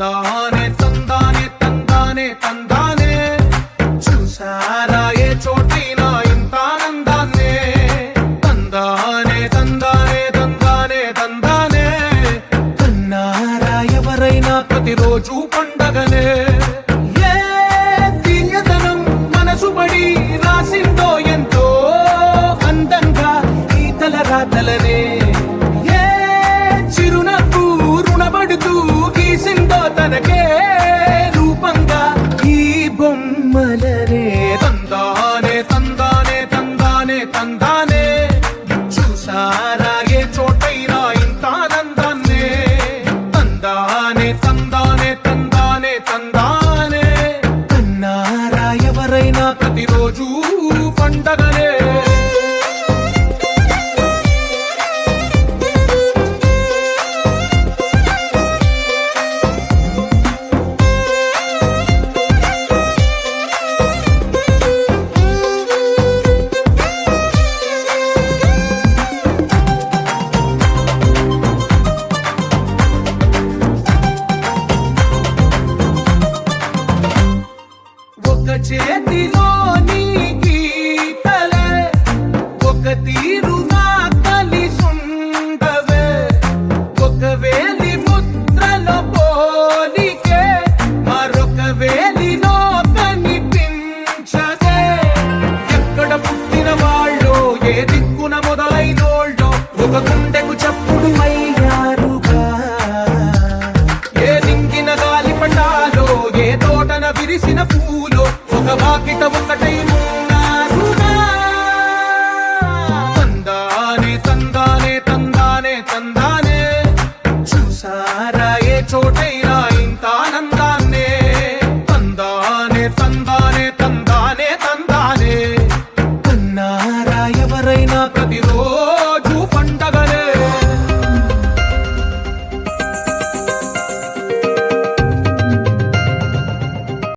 తందానే తందానే తందానే తందానే చూసారా ఏ చోటైనా ఇంత ఆనందాన్నే తందానే తందానే తందానే తందానే కన్నారా ఎవరైనా ప్రతిరోజు పండగనే ఏ తీయదనం మనసు పడి రాసిందో ఎంతో అందంగా ఈ తలరాతలనే ఏ చిరునవ్వు రుణపడుతూ గీసిందో తనకే రూపంగా ఈ బొమ్మలనే తందానే తందానే తందానే తందానే చూసారా ఏ చోటైనా ఇంత ఆనందాన్నే తందానే తందానే తందానే తందానే కన్నారా ఎవరైనా ప్రతిరోజు పండగనే ఒక చేతిలో నీ గీతలే ఒక తీరుగా కలిసుండవే ఒక వేలి ముద్రలో పోలికే మరొక వేలిలో కనిపించదే ఎక్కడ పుట్టిన వాళ్ళో ఏ దిక్కున మొదలైనోళ్ళో ఒక గుండెకు చప్పుడు అయ్యారుగా ఏ దింగిన గాలి పటాలో ఏ తోటన విరిసిన పూలో ఒక వాకిట ఒకటై ఉన్నారుగా తందానే తందానే తందానే తందానే చూసారా ఏ చోటే